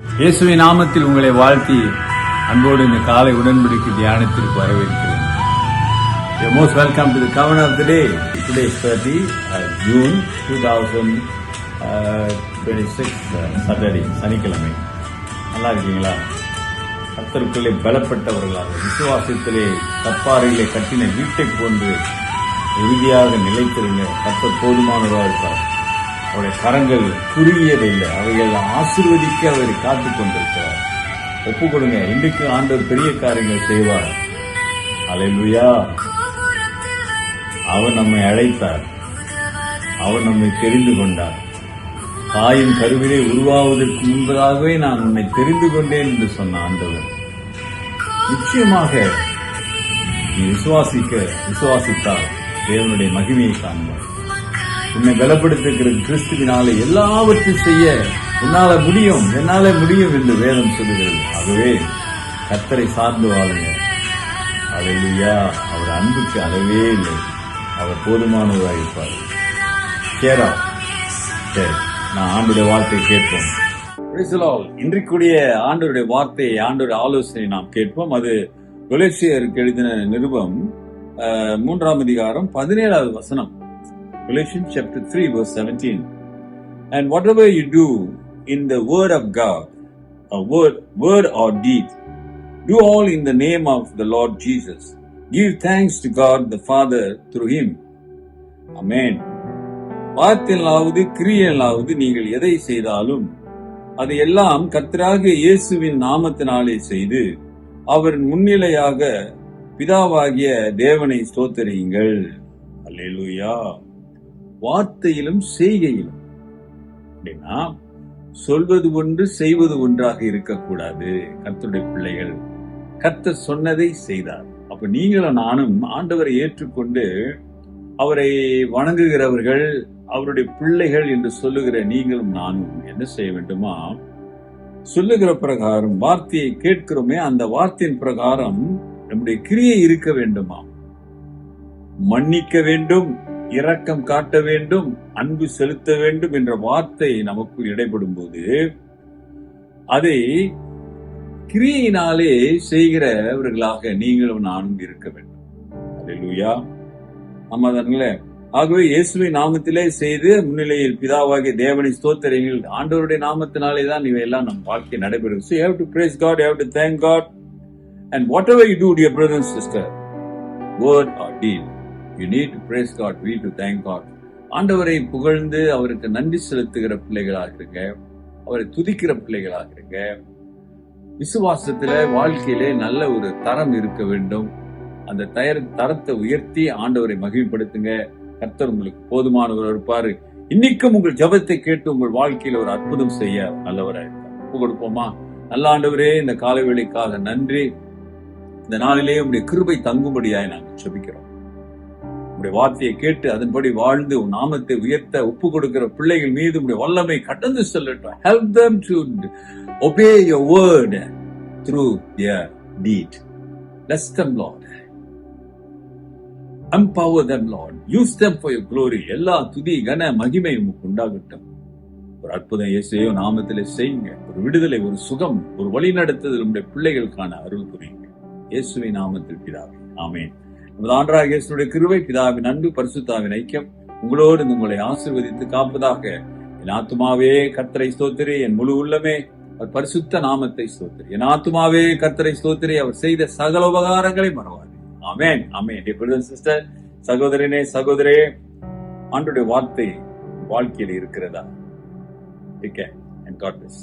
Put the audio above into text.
இயேசுவின் நாமத்தில் உங்களை வாழ்த்தி அன்போடு இந்த காலை உடன்படிக்கை தியானத்திற்கு வரவேற்கிறேன். You're most welcome to the Covenant of the Day. Today is 30 June 2026 Saturday, சனிக்கிழமை. நல்லா இருக்கீங்களா? கர்த்தருக்குள்ளே பலப்பட்டவர்களாக விசுவாசத்திலே கற்பாறையிலே கட்டின வீட்டை போன்று உறுதியாக நிலைத்திருங்க. கர்த்தர் போதுமானவராக இருப்பார். அவருடைய கரங்கள் குறுகியதில்லை, அவைகள் ஆசீர்வதிக்க அவரை காத்துக் கொண்டிருக்கிறார். ஒப்பு கொடுங்க. இன்றைக்கு ஆண்டவர் பெரிய காரியங்கள் செய்வார். அல்லேலூயா. அவர் நம்மை அழைத்தார், அவர் நம்மை தெரிந்து கொண்டார். தாயின் கருவிலே உருவாவதற்கு முன்பதாகவே நான் உன்னை தெரிந்து கொண்டேன் என்று சொன்ன ஆண்டவர் நிச்சயமாக நீ விசுவாசித்தால் தேவனுடைய மகிமையை காண்பார். உன்னை பலப்படுத்துகிற கிறிஸ்துவினாலே எல்லாவற்றையும் செய்ய உன்னால முடியும், என்னால முடியும் என்று வேதம் சொல்லுகிறது. ஆகவே கர்த்தரை சார்ந்து வாழுங்க. அல்லேலூயா. அவர் அன்புக்கு அளவே இல்லை. அவர் போதுமானவராக இருப்பார். கேரா சரி, நான் ஆண்டோடைய வார்த்தையை கேட்போம். இன்றைக்குரிய ஆண்டோருடைய வார்த்தையை, ஆண்டோருடைய ஆலோசனை நாம் கேட்போம். அது கொலோசியருக்கு எழுதின நிருபம் 3ஆம் அதிகாரம் 17வது வசனம். Galatians chapter 3 verse 17. And whatever you do in the word of God, a word or deed, do all in the name of the Lord Jesus. Give thanks to God the Father through him. Amen. வார்த்தையிலாவது கிரியையிலாவது நீங்கள் எதை செய்தாலும் அது எல்லாம் கர்த்தராகிய இயேசுவின் நாமத்தினாலே செய்து அவர் முன்னிலையாக பிதாவாகிய தேவனை ஸ்தோத்திரியுங்கள். அல்லேலூயா. வார்த்தையிலும் செய்கையிலும் அப்படின்னா சொல்வது ஒன்று செய்வது ஒன்றாக இருக்கக்கூடாது. கர்த்தருடைய பிள்ளைகள் கர்த்தர் சொன்னதை செய்தார். அப்ப நீங்களும் நானும் ஆண்டவரை ஏற்றுக்கொண்டு அவரை வணங்குகிறவர்கள், அவருடைய பிள்ளைகள் என்று சொல்லுகிற நீங்களும் நானும் என்ன செய்ய வேண்டுமா? சொல்லுகிற பிரகாரம் வார்த்தையை கேட்கிறோமே, அந்த வார்த்தையின் பிரகாரம் நம்முடைய கிரியை இருக்க வேண்டுமா? மன்னிக்க வேண்டும், இரக்கம் காட்ட வேண்டும், அன்பு செலுத்த வேண்டும் என்ற வார்த்தை நமக்குள் இடைப்படும் போது அதை கிரியையினாலே செய்கிறவர்களாக நீங்களும் நானும் இருக்க வேண்டும். அல்லேலூயா. ஆமாதானுங்களே. ஆகவே இயேசுவின் நாமத்திலே செய்து முன்னிலையில் பிதாவாகிய தேவனை ஸ்தோத்திரங்கள். ஆண்டவருடைய நாமத்தினாலே தான் இவையெல்லாம் நம் வாழ்க்கை நடைபெறும். So you have to praise God, you have to thank God, and whatever you do, dear brother and sister, word or deed, you need to praise God, we need to thank God. ஆண்டவரை புகழ்ந்து அவருக்கு நன்றி செலுத்துகிற பிள்ளைகளாக இருங்க, அவரை துதிக்கிற பிள்ளைகளாக இருங்க. விசுவாசத்தில வாழ்க்கையிலே நல்ல ஒரு தரம் இருக்க வேண்டும். அந்த தரத்தை உயர்த்தி ஆண்டவரை மகிமைப்படுத்துங்க. கர்த்தர் உங்களுக்கு போதுமானவர் இருப்பாரு. இன்னைக்கும் உங்கள் ஜெபத்தை கேட்டு உங்கள் வாழ்க்கையில ஒரு அற்புதம் செய்ய நல்லவராக இருப்பார். ஒப்பு கொடுப்போமா? நல்ல ஆண்டவரே, இந்த காலை வேளைக்காக நன்றி. இந்த நாளிலே உங்களுடைய கிருபை தங்கும்படியாய் நாங்கள் ஜெபிக்கிறோம். உங்களுடைய வார்த்தையை கேட்டு அதன்படி வாழ்ந்து உன் நாமத்தை உயர்த்த ஒப்பு கொடுக்கிற பிள்ளைகள் மீது உங்களுடைய வல்லமை கடந்து செல்லட்டும். Help them to obey your word through their deed. Bless them, Lord. Empower them, Lord. Use them for your glory. எல்லா துதி கன மகிமை உமக்கு உண்டாகட்டும். ஒரு அற்புதம் இயேசுவே நாமத்திலே செய்யுங்க. ஒரு விடுதலை, ஒரு சுகம், ஒரு வழி நடத்துதல் உங்களுடைய பிள்ளைகளுக்கான அருள் புரியுங்க. இயேசுவின் நாமத்தில் பிதாவே, ஆமென். நமது ஆண்டவராகிய இயேசுவுடைய கிருபை, பிதாவின் அன்பு, பரிசுத்தாவின் ஐக்கியம் உங்களோடு உங்களை ஆசீர்வதித்து காப்பதாக. என் ஆத்துமாவே கர்த்தரை ஸ்தோத்திரி, என் முழு உள்ளமே அவர் பரிசுத்த நாமத்தை ஸ்தோத்திரி. என் ஆத்துமாவே கர்த்தரை ஸ்தோத்திரி, அவர் செய்த சகல உபகாரங்களை மறவாது. ஆமென், ஆமென். Dear brother and sister, சகோதரனே சகோதரே, ஆண்டவருடைய வார்த்தை வாழ்க்கையில் இருக்கிறதா? Take care and God bless.